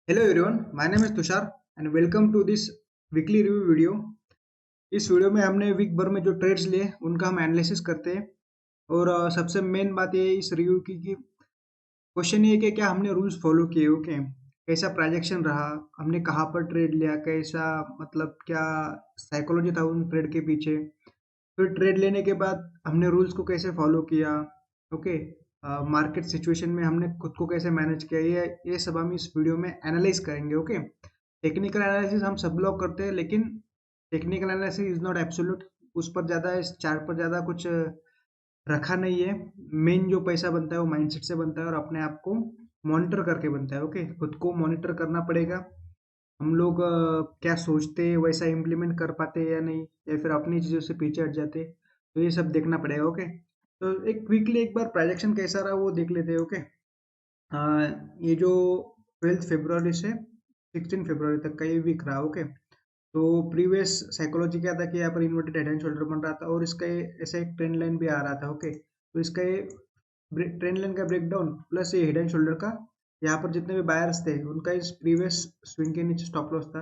Hello everyone, my name is Tushar and welcome to this weekly review video. इस video में हमने week भर में जो ट्रेड्स लिए उनका हम एनालिसिस करते हैं और सबसे मेन बात ये है इस रिव्यू की कि क्वेश्चन ये है कि क्या हमने रूल्स फॉलो किए। ओके, कैसा प्राइजेक्शन रहा, हमने कहाँ पर ट्रेड लिया, कैसा मतलब क्या साइकोलॉजी था उन ट्रेड के पीछे, फिर ट्रेड लेने के बाद हमने रूल्स को कैसे फॉलो किया। ओके, मार्केट सिचुएशन में हमने खुद को कैसे मैनेज किया, ये सब हम इस वीडियो में एनालाइज करेंगे। ओके, टेक्निकल एनालिसिस हम सब लोग करते हैं लेकिन technical analysis is not absolute. उस पर ज़्यादा इस चार्ट पर ज़्यादा कुछ रखा नहीं है। मेन जो पैसा बनता है वो माइंडसेट से बनता है और अपने आप को मॉनिटर करके बनता है। ओके, खुद को मॉनिटर करना पड़ेगा। हम लोग क्या सोचते हैं वैसा इम्प्लीमेंट कर पाते हैं या नहीं, या फिर अपनी चीज़ों से पीछे हट जाते हैं, तो ये सब देखना पड़ेगा। ओके, तो एक क्विकली एक बार प्राइजेक्शन कैसा रहा वो देख लेते हैं। ओके, ये जो 12 फरवरी से 16 फरवरी तक का ये वीक रहा। ओके, तो प्रीवियस साइकोलॉजी क्या था कि यहाँ पर इन्वर्टेड हेड एंड शोल्डर बन रहा था और इसका ये ऐसा एक ट्रेंड लाइन भी आ रहा था। ओके, तो इसका ये ट्रेंड लाइन का ब्रेकडाउन प्लस ये हेड एंड शोल्डर का, यहाँ पर जितने भी बायर्स थे उनका इस प्रीवियस स्विंग के नीचे स्टॉप लॉस था।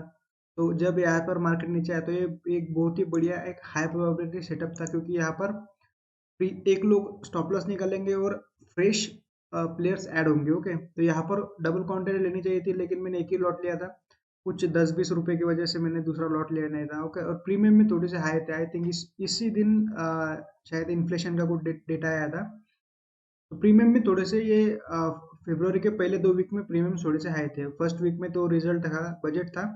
तो जब यहाँ पर मार्केट नीचे आया तो ये एक बहुत ही बढ़िया एक हाई प्रोबेबिलिटी सेटअप था, क्योंकि यहाँ पर एक लोग स्टॉप लॉस निकालेंगे और फ्रेश प्लेयर्स ऐड होंगे। ओके, तो यहाँ पर डबल काउंटर लेनी चाहिए थी लेकिन मैंने एक ही लॉट लिया था। कुछ 10-20 रुपए की वजह से मैंने दूसरा लॉट लिया नहीं था। ओके, और प्रीमियम में थोड़े से हाई थे। आई थिंक इसी दिन शायद इन्फ्लेशन का कुछ डेटा आया था, तो प्रीमियम में थोड़े से ये फरवरी के पहले 2 वीक में प्रीमियम थोड़े से हाई थे। फर्स्ट वीक में तो रिजल्ट था, बजट था,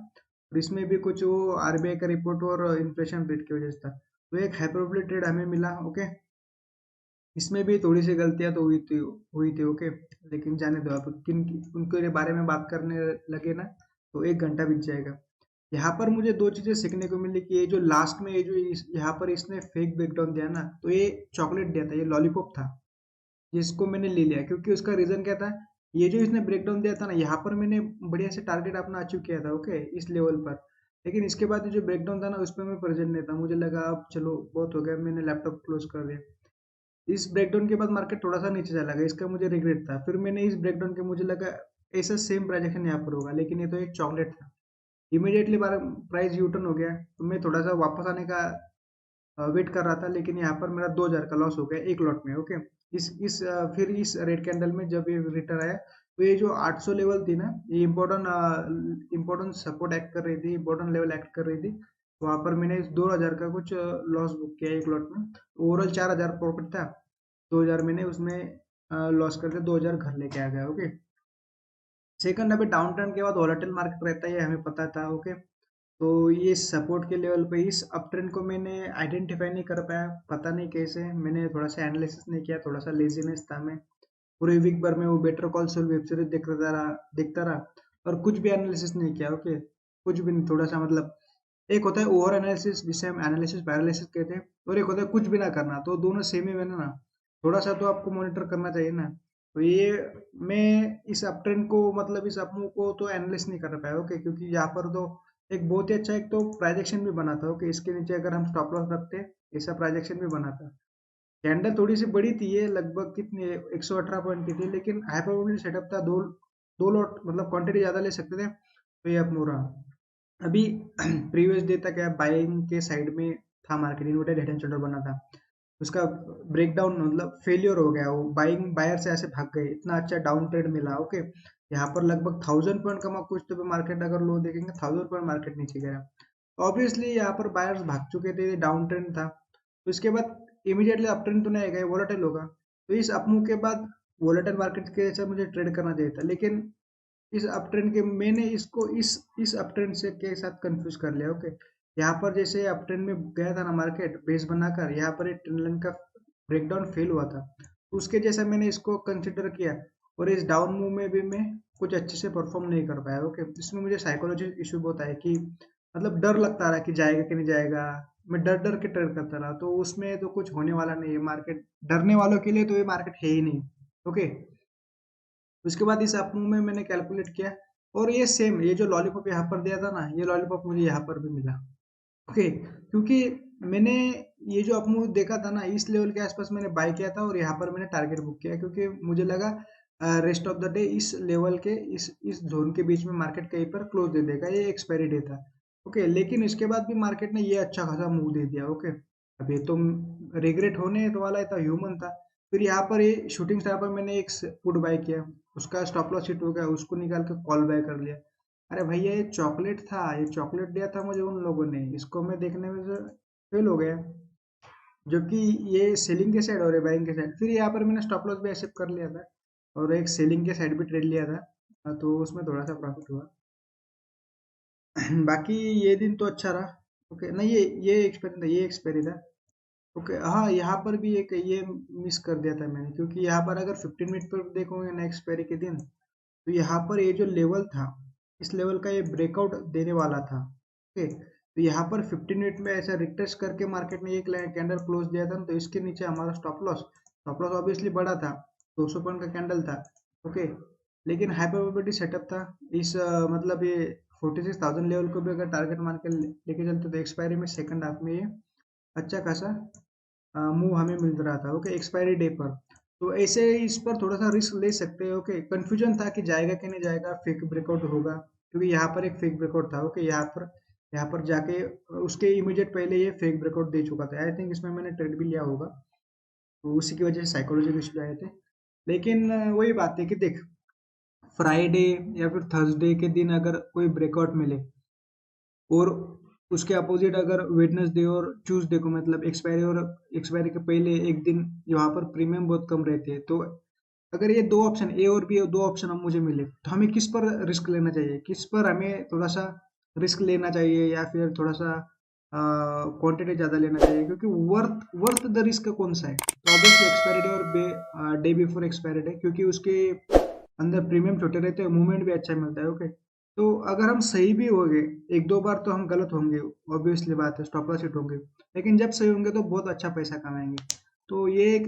और इसमें भी कुछ वो आरबीआई का रिपोर्ट और इन्फ्लेशन रेट की वजह से था। तो एक हाइपरबोलिक ट्रेड हमें मिला। ओके, इसमें भी थोड़ी सी गलतियां तो हुई थी। ओके, लेकिन जाने दो, आप उनके बारे में बात करने लगे ना तो 1 घंटा बीत जाएगा। यहाँ पर मुझे दो चीजें सीखने को मिली कि ये जो लास्ट में ये जो यहाँ पर इसने फेक ब्रेकडाउन दिया ना, तो ये चॉकलेट दिया था, ये लॉलीपॉप था जिसको मैंने ले लिया, क्योंकि उसका रीजन क्या था। ये जो इसने ब्रेकडाउन दिया था ना, यहाँ पर मैंने बढ़िया से टारगेट अपना अचीव किया था। ओके, इस लेवल पर, लेकिन इसके बाद ये जो ब्रेकडाउन था ना उस पर मैं प्रेजेंट नहीं था। मुझे लगा अब चलो बहुत हो गया, मैंने लैपटॉप क्लोज कर दिया। इस ब्रेकडाउन के बाद मार्केट थोड़ा सा नीचे चला गया, इसका मुझे रिग्रेट था। फिर मैंने इस ब्रेकडाउन के मुझे लगा ऐसा सेम प्राइजेक्शन यहाँ पर होगा, लेकिन ये तो एक चॉकलेट था। इमीडिएटली प्राइस यूटर्न हो गया, तो मैं थोड़ा सा वापस आने का वेट कर रहा था, लेकिन यहाँ पर मेरा 2,000 का लॉस हो गया एक लॉट में। ओके, फिर इस रेड कैंडल में जब ये रिटर्न आया, तो ये जो 800 लेवल थी ना, ये इम्पोर्टेंट सपोर्ट एक्ट कर रही थी, इम्पोर्टेंट लेवल एक्ट कर रही थी। वहां पर मैंने इस 2,000 का कुछ लॉस बुक किया एक लॉट में। ओवरऑल 4,000 प्रॉफिट था, 2,000 मैंने उसमें लॉस करके 2,000 घर लेके आ गया। ओके, सेकंड, अभी डाउन टर्न के बाद वॉलेटाइल मार्केट रहता है, ये हमें पता था। ओके, तो ये सपोर्ट के लेवल पे इस अप ट्रेंड को मैंने आइडेंटिफाई नहीं कर पाया, पता नहीं कैसे। मैंने थोड़ा सा एनालिसिस नहीं किया, थोड़ा सा लेजीनेस था। मैं पूरे वीक भर में वो better call soul web series देखता रहा और कुछ भी एनालिसिस नहीं किया। ओके, कुछ भी नहीं, थोड़ा सा मतलब एक होता है ओवर एनालिसिस जिसे हम एनालिसिस पैरालिसिस कहते हैं, और एक होता है कुछ भी ना करना, तो दोनों सेम ही मैंने ना। थोड़ा सा तो आपको मॉनिटर करना चाहिए ना। तो ये मैं इस अप ट्रेंड को मतलब इस अप मूव को तो एनालिसिस नहीं कर पाया। ओके, क्योंकि यहाँ पर तो एक बहुत ही अच्छा एक तो प्राइजेक्शन भी बना था। ओके, इसके नीचे अगर हम स्टॉप लॉस रखते ऐसा प्राइजेक्शन भी बना था। कैंडल थोड़ी सी बड़ी थी, ये लगभग कितनी 118 पॉइंट की थी, लेकिन हाई प्रोबेबिलिटी सेटअप था। दो दो लॉट मतलब क्वांटिटी ज्यादा ले सकते थे, तो ये अप मूव रहा। अभी प्रीवियस डे तक है बाइंग के साइड में था market, inverted head and shoulder बना था। उसका ब्रेकडाउन मतलब फेलियर हो गया, वो बाइंग बायर से ऐसे भाग गए, इतना अच्छा डाउन ट्रेड मिला। ओके, यहाँ पर लगभग 1,000 पॉइंट कमा कुछ तो भी मार्केट अगर लो देखेंगे 1,000 पॉइंट मार्केट नीचे गया। ऑब्वियसली यहाँ पर बायर्स भाग चुके थे, डाउन ट्रेंड था। तो इसके बाद इमीडिएटली अप ट्रेंड तो नहीं आएगा, वोलेटाइल होगा। तो इस अप मूव के बाद वोलेटाइल मार्केट के जैसा मुझे ट्रेड करना चाहिए था, लेकिन इस अप ट्रेंड के मैंने इसको इस अप ट्रेंड से के साथ कंफ्यूज कर लिया। ओके, यहाँ पर जैसे अप ट्रेंड में गया था ना मार्केट बेस बनाकर, यहाँ पर एक ट्रेंड लाइन का ब्रेकडाउन फेल हुआ था, तो उसके जैसा मैंने इसको कंसिडर किया। और इस डाउन मूव में भी मैं कुछ अच्छे से परफॉर्म नहीं कर पाया। ओके, इसमें मुझे साइकोलॉजी इशू बहुत आया कि मतलब डर लगता रहा कि जाएगा कि नहीं जाएगा। मैं डर डर के ट्रेड करता रहा, तो उसमें तो कुछ होने वाला नहीं है। मार्केट डरने वालों के लिए तो ये मार्केट है ही नहीं। ओके, उसके बाद इस अप मूव में मैंने कैलकुलेट किया, और ये सेम ये जो लॉलीपॉप यहाँ पर दिया था ना, ये लॉलीपॉप मुझे यहाँ पर भी मिला। ओके, क्योंकि मैंने ये जो अप मूव देखा था ना, इस लेवल के आसपास मैंने बाय किया था और यहाँ पर मैंने टारगेट बुक किया, क्योंकि मुझे लगा रेस्ट ऑफ द डे इस लेवल के इस जोन के बीच में मार्केट कहीं पर क्लोज दे देगा, ये एक्सपायरी डे था। ओके, लेकिन इसके बाद भी मार्केट ने ये अच्छा खासा मूव दे दिया। ओके, अब ये तो रिग्रेट होने तो वाला था, ह्यूमन था। फिर यहाँ पर ये शूटिंग स्टार पर मैंने एक पुट बाय किया, उसका स्टॉप लॉस हिट हो गया, उसको निकाल के कॉल बाय कर लिया। अरे भैया ये चॉकलेट था, ये चॉकलेट दिया था मुझे उन लोगों ने, इसको मैं देखने में से फेल हो गया। जबकि ये सेलिंग के साइड और ये बाइंग के साइड। फिर यहाँ पर मैंने स्टॉप लॉस भी एक्सेप्ट कर लिया था और एक सेलिंग के साइड भी ट्रेड लिया था, तो उसमें थोड़ा सा प्रॉफिट हुआ। बाकी ये दिन तो अच्छा रहा। ओके, नहीं ये एक्सपेरी था, ये एक्सपेरी था। ओके, हाँ यहाँ पर भी एक ये मिस कर दिया था मैंने, क्योंकि यहाँ पर अगर 15 मिनट पर देखोगे ना एक्सपायरी के दिन, तो यहाँ पर ये जो लेवल था, इस लेवल का ये ब्रेकआउट देने वाला था। ओके, तो यहाँ पर 15 मिनट में ऐसा रिटेस्ट करके मार्केट ने एक कैंडल क्लोज दिया था, तो इसके नीचे हमारा स्टॉप लॉस ऑब्वियसली बड़ा था, 200 पॉइंट का कैंडल था। ओके, लेकिन हाई प्रोबेबिलिटी सेटअप था। इस मतलब ये 46,000 लेवल को भी अगर टारगेट मान के लेके चलते तो एक्सपायरी में सेकंड हाफ में ये अच्छा खासा मूव हमें मिल रहा था। ओके, एक्सपायरी डे पर तो ऐसे इस पर थोड़ा सा रिस्क ले सकते हैं। ओके, कंफ्यूजन था कि जाएगा कि नहीं जाएगा, फेक ब्रेकआउट होगा, क्योंकि यहाँ पर एक फेक ब्रेकआउट था। ओके, यहाँ पर जाके उसके इमीडिएट पहले ये फेक ब्रेकआउट दे चुका था। आई थिंक इसमें मैंने ट्रेड भी लिया होगा, तो उसी की वजह से साइकोलॉजिकल इश्यू आए थे। लेकिन वही बात है कि देख, फ्राइडे या फिर थर्सडे के दिन अगर कोई ब्रेकआउट मिले और उसके अपोजिट अगर वेडनेसडे और ट्यूसडे को, मतलब एक्सपायरी के पहले एक दिन यहाँ पर प्रीमियम बहुत कम रहते हैं, तो अगर ये दो ऑप्शन ए और बी, दो ऑप्शन हम मुझे मिले, तो हमें किस पर रिस्क लेना चाहिए, किस पर हमें थोड़ा सा रिस्क लेना चाहिए, या फिर थोड़ा सा क्वांटिटी ज़्यादा लेना चाहिए, क्योंकि वर्थ वर्थ द रिस्क कौन सा है, तो ऑब्वियसली एक्सपायरी डे और डे बिफोर एक्सपायरी डे, क्योंकि उसके अंदर प्रीमियम छोटे रहते हैं, मूवमेंट भी अच्छा मिलता है। ओके, तो अगर हम सही भी हो गए, एक दो बार तो हम गलत होंगे, ऑब्वियसली बात है, स्टॉप लॉस हिट होंगे, लेकिन जब सही होंगे तो बहुत अच्छा पैसा कमाएंगे। तो ये एक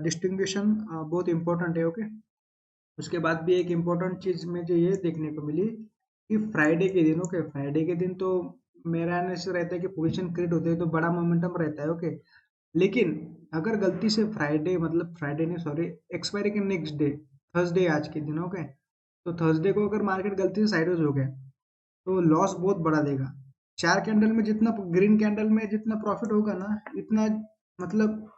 डिस्टिंग्विशन बहुत इंपॉर्टेंट है। ओके, उसके बाद भी एक इम्पोर्टेंट चीज मुझे ये देखने को मिली कि फ्राइडे के दिन, ओके, फ्राइडे के दिन तो मेरा ऐसे रहता है कि पोजीशन क्रिएट होते हैं तो बड़ा मोमेंटम रहता है। ओके, लेकिन अगर गलती से फ्राइडे, मतलब फ्राइडे नहीं सॉरी, एक्सपायरी के नेक्स्ट डे, थर्सडे आज के दिन, ओके, तो थर्सडे को अगर मार्केट गलती से साइडवेज हो गया तो लॉस बहुत बड़ा देगा। चार कैंडल में जितना, ग्रीन कैंडल में जितना प्रॉफिट होगा ना, इतना, मतलब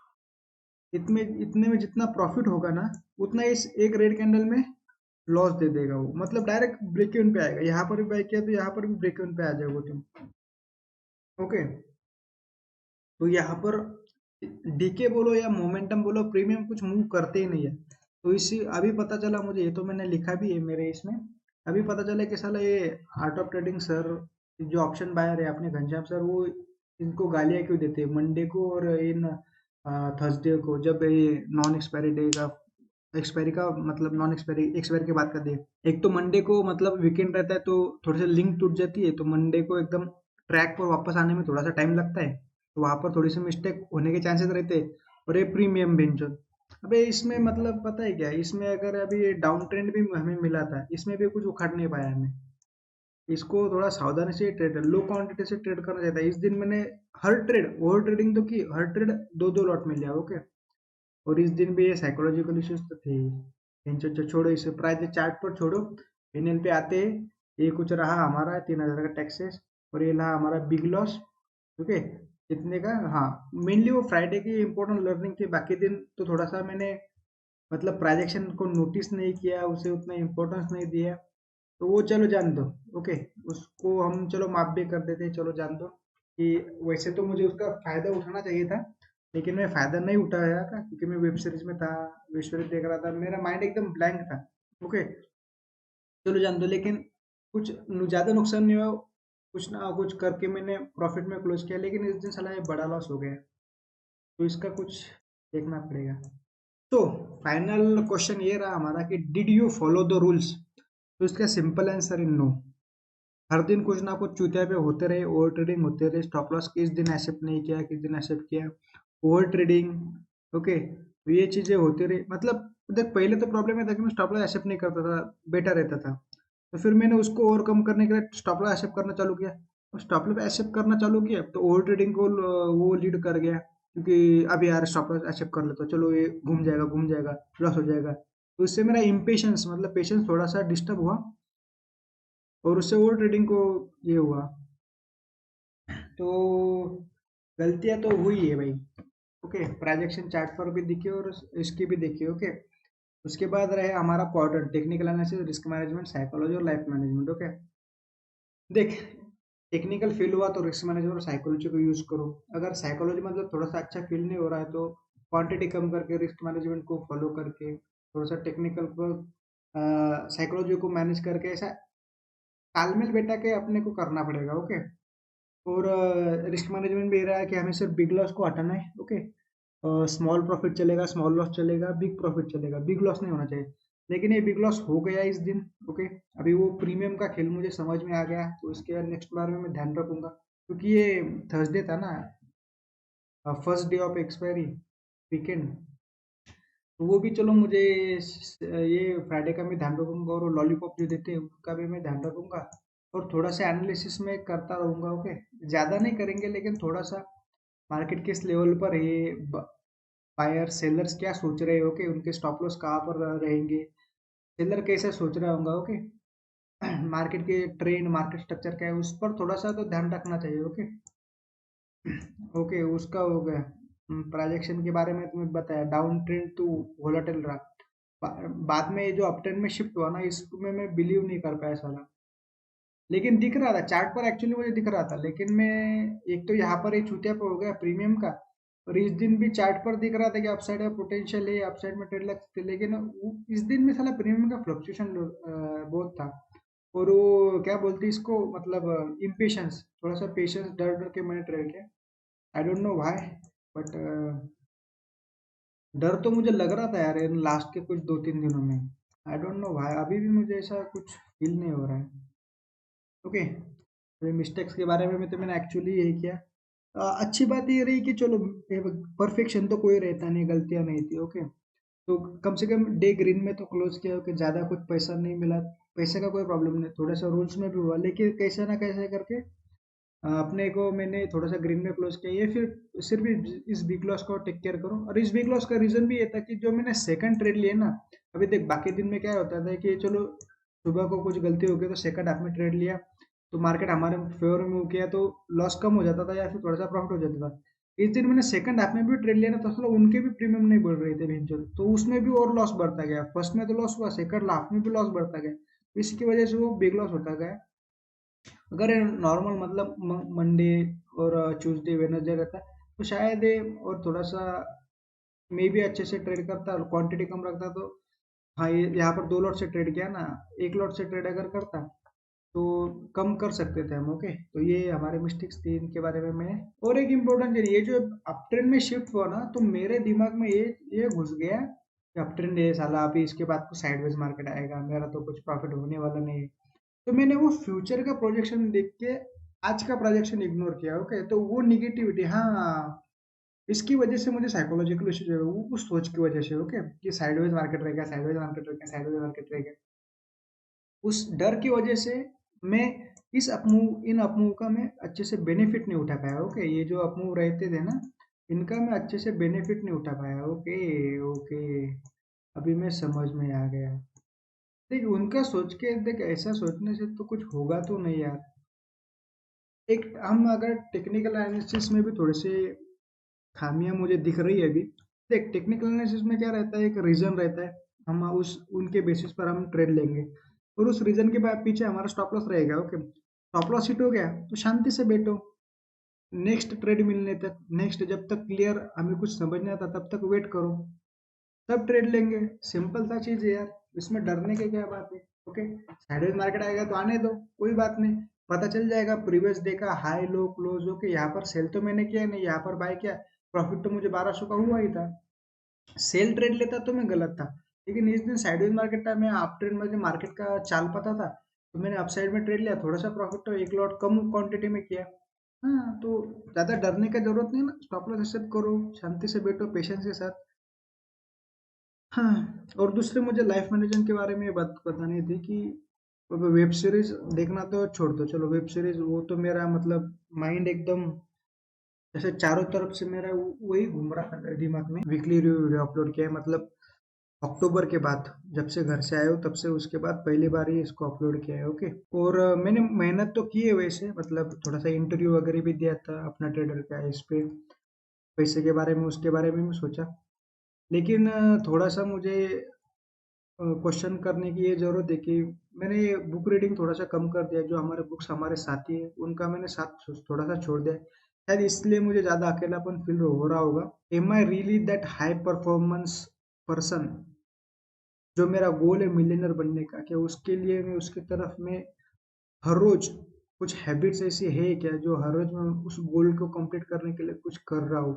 इतने इतने में जितना प्रॉफिट होगा ना, उतना इस एक रेड कैंडल में लॉस दे देगा वो, मतलब डायरेक्ट ब्रेक इवन पे आएगा। यहाँ पर भी बाय किया तो यहाँ पर भी ब्रेक इवन पे आ जाएगा तुम। ओके, तो यहाँ पर डीके बोलो या मोमेंटम बोलो, प्रीमियम कुछ मूव करते ही नहीं है। तो इसी अभी पता चला मुझे, ये तो मैंने लिखा भी है मेरे इसमें, अभी पता चला कि साला ये आर्ट ऑफ ट्रेडिंग सर, जो ऑप्शन बायर है अपने घनश्याम सर, वो इनको गालियां क्यों देते हैं मंडे को और इन थर्सडे को, जब ये नॉन एक्सपायरी डे का, एक्सपायरी का मतलब नॉन एक्सपायरी, एक्सपायरी के बाद का डे। एक तो मंडे को मतलब वीकेंड रहता है, तो थोड़ी सी लिंक टूट जाती है, तो मंडे को एकदम ट्रैक पर वापस आने में थोड़ा सा टाइम लगता है, तो वहां पर थोड़ी सी मिस्टेक होने के चांसेस रहते हैं। और ये प्रीमियम बेंचर, अबे इसमें मतलब पता है क्या, इसमें अगर अभी डाउन ट्रेंड भी हमें मिला था, इसमें भी कुछ उखाड़ नहीं पाया हमें। इसको थोड़ा सावधानी से ट्रेड, लो क्वांटिटी से ट्रेड करना चाहता है। इस दिन मैंने हर ट्रेड, ओवर ट्रेडिंग तो की, हर ट्रेड दो दो लॉट में लिया। ओके, और इस दिन भी ये साइकोलॉजिकल इश्यूज तो थे ही। छोड़ो इसे, प्राइस चार्ट पर छोड़ो, एनएल पे आते हैं। ये कुछ रहा हमारा 3,000 का टैक्सेस, और ये रहा हमारा बिग लॉस। ओके, इतने का, हाँ, मेनली वो फ्राइडे की इंपॉर्टेंट लर्निंग थी, बाकी दिन तो थोड़ा सा मैंने मतलब प्राइजेक्शन को नोटिस नहीं किया, उसे उतना इम्पोर्टेंस नहीं दिया, तो वो चलो जान दो। ओके, उसको हम चलो माफ भी कर देते, चलो जान दो कि वैसे तो मुझे उसका फायदा उठाना चाहिए था, लेकिन मैं फायदा नहीं उठाया था, क्योंकि मैं वेब सीरीज में था, वेब सीरीज देख रहा था, मेरा माइंड एकदम ब्लैंक था। ओके, चलो जान दो, लेकिन कुछ ज्यादा नुकसान नहीं हुआ, कुछ ना कुछ करके मैंने प्रॉफिट में क्लोज किया, लेकिन इस दिन साला ये बड़ा लॉस हो गया, तो इसका कुछ देखना पड़ेगा। तो फाइनल क्वेश्चन ये रहा हमारा कि did you follow the rules, तो इसका सिंपल आंसर इन नो। हर दिन कुछ ना कुछ चूतिया पे होते रहे, ओवर ट्रेडिंग होते रहे, स्टॉप लॉस किस दिन एक्सेप्ट नहीं किया, किस दिन एक्सेप्ट किया, ओवर ट्रेडिंग। ओके, तो ये चीजें होती रही, मतलब देख पहले तो प्रॉब्लम ये था कि मैं स्टॉप लॉस एक्सेप्ट नहीं करता था, बेटर रहता था, तो फिर मैंने उसको ओवरकम करने के लिए स्टॉप लॉस एक्सेप्ट करना चालू किया। स्टॉप लॉस एक्सेप्ट करना चालू किया तो ओवर ट्रेडिंग को वो लीड कर गया, क्योंकि अब यार स्टॉप लॉस एक्सेप्ट कर लेता, चलो ये घूम जाएगा, घूम जाएगा, लॉस हो जाएगा, तो उससे मेरा इम्पेशंस मतलब पेशेंस थोड़ा सा डिस्टर्ब हुआ और उससे ओवर ट्रेडिंग को ये हुआ। तो गलतियां तो हुई है भाई। ओके, ट्रांजैक्शन चार्ट पर भी दिखी और इसकी भी देखी। ओके, उसके बाद रहे हमारा quadrant, technical analysis, risk management, psychology और लाइफ मैनेजमेंट। ओके, देख, टेक्निकल फील हुआ तो रिस्क मैनेजमेंट और साइकोलॉजी को यूज करो। अगर साइकोलॉजी मतलब थोड़ा सा अच्छा फील नहीं हो रहा है तो क्वांटिटी कम करके रिस्क मैनेजमेंट को फॉलो करके थोड़ा सा टेक्निकल को साइकोलॉजी को मैनेज करके ऐसा तालमेल बैठा के अपने को करना पड़ेगा। ओके, और रिस्क मैनेजमेंट भी ये रहा है कि हमें सिर्फ बिग लॉस को हटाना है। ओके, स्मॉल प्रॉफिट चलेगा, स्मॉल लॉस चलेगा, बिग प्रॉफिट चलेगा, बिग लॉस नहीं होना चाहिए। लेकिन ये बिग लॉस हो गया इस दिन। ओके, अभी वो प्रीमियम का खेल मुझे समझ में आ गया, तो इसके नेक्स्ट बार में मैं ध्यान रखूंगा, क्योंकि ये थर्सडे था ना, first day of expiry, weekend. तो वो भी चलो मुझे ये फ्राइडे का मैं ध्यान रखूंगा, और लॉलीपॉप जो देते हैं उसका भी मैं ध्यान रखूंगा, और थोड़ा सा एनालिसिस में करता रहूंगा। ओके, ज़्यादा नहीं करेंगे लेकिन थोड़ा सा मार्केट किस लेवल पर है, बायर सेलर्स क्या सोच रहे हो, ओके, उनके स्टॉप लॉस कहाँ पर रहेंगे, सेलर कैसे सोच रहा होगा। ओके, मार्केट के ट्रेंड, मार्केट स्ट्रक्चर क्या है, उस पर थोड़ा सा तो ध्यान रखना चाहिए। ओके, ओके, उसका हो गया। प्रोजेक्शन के बारे में तुम्हें बताया, डाउन ट्रेंड तो वोलेटाइल रहा। बाद में ये जो अप ट्रेंड में शिफ्ट हुआ ना, इसमें मैं बिलीव नहीं कर पाया साला। लेकिन दिख रहा था चार्ट पर, एक्चुअली मुझे दिख रहा था, लेकिन मैं एक तो यहाँ पर एक चूतिया पर हो गया प्रीमियम का, और इस दिन भी चार्ट पर दिख रहा था कि अपसाइड का पोटेंशियल है, अपसाइड में ट्रेड लग सकते, लेकिन इस दिन में साला प्रीमियम का फ्लक्चुएशन बहुत था। और वो क्या बोलते हैं इसको, मतलब इम्पेशंस, थोड़ा सा पेशेंस, डर डर के मैंने ट्रेड किया। I don't know why, but डर तो मुझे लग रहा था यार लास्ट के कुछ 2-3 दिनों में। आई डोंट नो व्हाई, अभी भी मुझे ऐसा कुछ फील नहीं हो रहा है। ओके, तो मिस्टेक्स के बारे में तो मैंने एक्चुअली यही किया। अच्छी बात ये रही कि चलो, परफेक्शन तो कोई रहता नहीं, गलतियां नहीं थी। ओके, तो कम से कम डे ग्रीन में तो क्लोज किया हो कि ज़्यादा कुछ पैसा नहीं मिला, पैसे का कोई प्रॉब्लम नहीं, थोड़ा सा रूल्स में भी हुआ, लेकिन कैसे ना कैसे करके अपने को मैंने थोड़ा सा ग्रीन में क्लोज किया। ये फिर सिर्फ इस बिग लॉस को टेक केयर करो, और इस बिग लॉस का रीजन भी ये था कि जो मैंने सेकंड ट्रेड लिया ना, अभी देख बाकी दिन में क्या होता था कि चलो सुबह को कुछ गलती हो गई तो सेकंड हाफ में ट्रेड लिया, तो मार्केट हमारे फेवर में मूव किया तो लॉस कम हो जाता था या फिर थोड़ा सा प्रॉफिट हो जाता था। इस दिन मैंने सेकंड हाफ में भी ट्रेड लिया ना, तो चलो उनके भी प्रीमियम नहीं बढ़ रहे थे भेंचर, तो उसमें भी और लॉस बढ़ता गया। फर्स्ट में तो लॉस हुआ, सेकंड हाफ में भी लॉस बढ़ता गया, इसकी वजह से वो बिग लॉस होता गया। अगर नॉर्मल मतलब मंडे और ट्यूसडे वेडनेसडे रहता तो शायद ये और थोड़ा सा मे भी अच्छे से ट्रेड करता और क्वांटिटी कम रखता, तो हाँ, ये यहाँ पर 2 लॉट से ट्रेड किया ना, 1 लॉट से ट्रेड अगर करता तो कम कर सकते थे हम। ओके, तो ये हमारे मिस्टेक्स थी, इनके बारे में मैं, और एक इम्पोर्टेंट चीज, ये जो अप ट्रेंड में शिफ्ट हुआ ना, तो मेरे दिमाग में ये घुस गया कि अप ट्रेंड है साला, अभी इसके बाद तो साइडवेज मार्केट आएगा, मेरा तो कुछ प्रॉफिट होने वाला नहीं है। तो मैंने वो फ्यूचर का प्रोजेक्शन देख के आज का प्रोजेक्शन इग्नोर किया। ओके, तो वो निगेटिविटी, हाँ, इसकी वजह से मुझे साइकोलॉजिकल इश्यू जो है वो उस सोच की वजह से, ओके, कि साइडवेज मार्केट रहेगा, साइडवेज मार्केट रहेगा, साइडवेज मार्केट रहेगा, उस डर की वजह से मैं इन अपमूव का मैं अच्छे से बेनिफिट नहीं उठा पाया। ओके, ये जो अपमूव रहते थे ना, इनका मैं अच्छे से बेनिफिट नहीं उठा पाया। ओके, ओके, अभी मैं समझ में आ गया। देख, उनका सोच के देख, ऐसा सोचने से तो कुछ होगा तो नहीं यार। एक हम अगर टेक्निकल एनालिसिस में भी थोड़े से खामियां मुझे दिख रही है अभी। देख, टेक्निकल एनालिसिस में क्या रहता है, एक रीजन रहता है, हम उस उनके बेसिस पर हम ट्रेड लेंगे, और उस रीजन के बाद पीछे हमारा स्टॉप लॉस रहेगा। ओके, स्टॉप लॉस हिट हो गया तो शांति से बैठो, नेक्स्ट ट्रेड मिलने तक, नेक्स्ट जब तक क्लियर हमें कुछ समझ नहीं आता तब तक वेट करो, तब ट्रेड लेंगे। सिंपल सा चीज है यार, इसमें डरने की क्या बात है। ओके, साइडवेज मार्केट आएगा तो आने दो, कोई बात नहीं, पता चल जाएगा प्रीवियस डे का हाई लो क्लोज। ओके, यहाँ पर सेल तो मैंने किया नहीं, यहाँ पर बाय किया, प्रॉफिट तो मुझे 1200 का हुआ ही था। सेल ट्रेड लेता तो मैं गलत था, लेकिन इस दिन साइडवेज मार्केट था, मैं अप ट्रेंड में मार्केट का चाल पता था, तो मैंने अपसाइड में ट्रेड लिया, थोड़ा सा प्रॉफिट तो 1 लॉट कम क्वांटिटी में किया। हाँ, तो ज्यादा डरने का जरूरत नहीं ना, स्टॉप लॉस एक्सेप्ट करो, शांति से बैठो पेशेंस के साथ। हाँ, और दूसरे मुझे लाइफ मैनेजमेंट के बारे में ये बात बतानी थी कि वेब सीरीज देखना तो छोड़ दो, चलो वेब सीरीज वो तो मेरा मतलब माइंड एकदम जैसे चारों तरफ से मेरा वही घूम रहा था मेरे दिमाग में। वीकली रिव्यू वीडियो अपलोड किया है, मतलब अक्टूबर के बाद, जब से घर से आए हो तब से, उसके बाद पहली बार ही इसको अपलोड किया है। ओके। और मैंने मेहनत तो की है वैसे, मतलब थोड़ा सा इंटरव्यू वगैरह भी दिया था अपना ट्रेडर का, इस पे पैसे के बारे में, उसके बारे में भी सोचा। लेकिन थोड़ा सा मुझे क्वेश्चन करने की ये ज़रूरत है कि मैंने बुक रीडिंग थोड़ा सा कम कर दिया। जो हमारे बुक्स हमारे साथी है उनका मैंने साथ थोड़ा सा छोड़ दिया, शायद इसलिए मुझे ज़्यादा अकेलापन फील हो रहा होगा। Am I really that high performance person, जो मेरा गोल है मिलियनर बनने का, क्या उसके लिए मैं उसकी तरफ में हर रोज कुछ हैबिट्स ऐसी है क्या जो हर रोज मैं उस गोल को कंप्लीट करने के लिए कुछ कर रहा हूँ?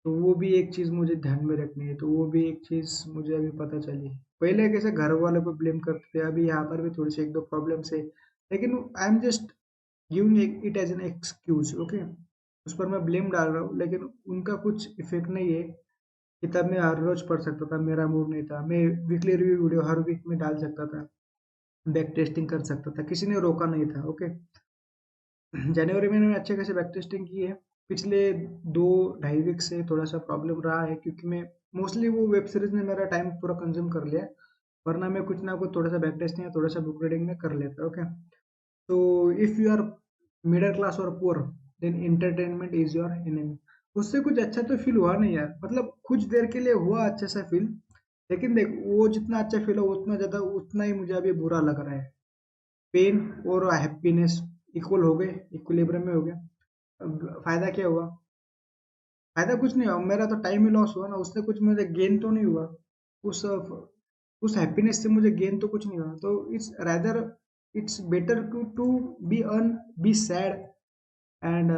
तो वो भी एक चीज मुझे ध्यान में रखनी है। तो वो भी एक चीज मुझे अभी पता चली। पहले कैसे घर वालों को ब्लेम करते थे, अभी यहाँ पर भी थोड़ी सी एक दो प्रॉब्लम्स है, लेकिन I am just giving it as an excuse. Okay, उस पर मैं ब्लेम डाल रहा हूँ, लेकिन उनका कुछ इफेक्ट नहीं है। किताब में हर रोज पढ़ सकता था, मेरा मूड नहीं था, मैं वीकली रिव्यू वीडियो हर वीक में डाल सकता था, बैक टेस्टिंग कर सकता था, किसी ने रोका नहीं था। ओके। जनवरी में मैंने अच्छे खासे बैक टेस्टिंग की है। पिछले 2 ढाई वीक से थोड़ा सा प्रॉब्लम रहा है, क्योंकि मैं मोस्टली वो वेब सीरीज ने मेरा टाइम पूरा कंज्यूम कर लिया है। वरना मैं कुछ ना कुछ थोड़ा सा बैक टेस्टिंग या थोड़ा सा बुक रीडिंग में कर लेता। ओके। तो if you are middle class और poor, then entertainment is your enemy. उससे कुछ अच्छा तो फील हुआ नहीं यार, मतलब कुछ देर के लिए हुआ अच्छा सा फील, लेकिन देख वो जितना अच्छा फील हो उतना ज्यादा उतना ही मुझे अभी बुरा लग रहा है। पेन और हैप्पीनेस इक्वल हो गए, इक्विलिब्रियम में हो गए। अब फायदा क्या हुआ? फायदा कुछ नहीं हुआ, मेरा तो टाइम ही लॉस हुआ ना, उससे कुछ मुझे गेन तो नहीं हुआ। उस उस हैप्पीनेस से मुझे गेन तो कुछ नहीं हुआ। तो it's rather, it's better to be earn, be sad and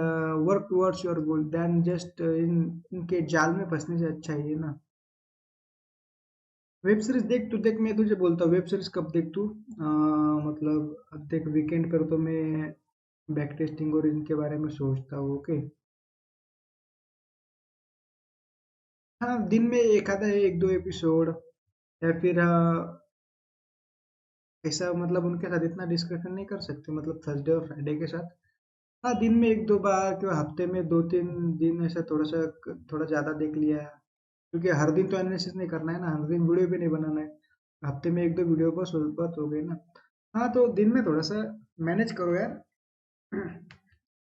work towards your goal than just इनके जाल में फंसने से अच्छा ही है ना। वेब सीरीज देख, तू देख, मैं तुझे बोलता हूँ वेब सीरीज कब देख तू। मतलब अब देख, वीकेंड पर तो मैं बैक टेस्टिंग और इनके बारे में सोचता हूँ। ओके। हाँ, दिन में एक आधा एक दो एपिसोड, या फिर ऐसा, मतलब उनके साथ इतना डिस्कशन नहीं कर सकते, मतलब थर्सडे और फ्राइडे के साथ। हाँ, दिन में एक दो बार, क्यों हफ्ते में 2-3 दिन ऐसा थोड़ा ज़्यादा देख लिया। क्योंकि हर दिन तो एनालिसिस नहीं करना है ना, हर दिन वीडियो भी नहीं बनाना है। हफ्ते में एक दो वीडियो बस बात हो गई ना। हाँ, तो दिन में थोड़ा सा मैनेज करो यार।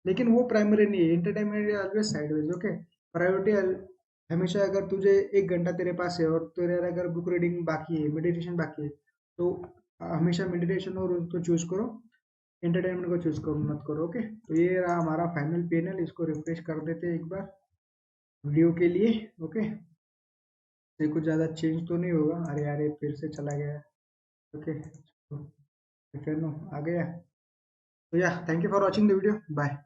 लेकिन वो प्राइमरी नहीं है, entertainment always sideways. Okay. Priority हमेशा, अगर तुझे 1 घंटा तेरे पास है और तेरे अगर बुक रीडिंग बाकी है, मेडिटेशन बाकी है, तो हमेशा मेडिटेशन और उसको चूज करो, एंटरटेनमेंट को चूज करो मत करो। ओके। तो ये रहा हमारा फाइनल पैनल, इसको रिफ्रेश कर देते हैं एक बार वीडियो के लिए। ओके। ये कुछ ज़्यादा चेंज तो नहीं होगा। अरे यार, ये फिर से चला गया। ओके। तो फिर नो आ गया। तो yeah, thank you for watching the video, bye.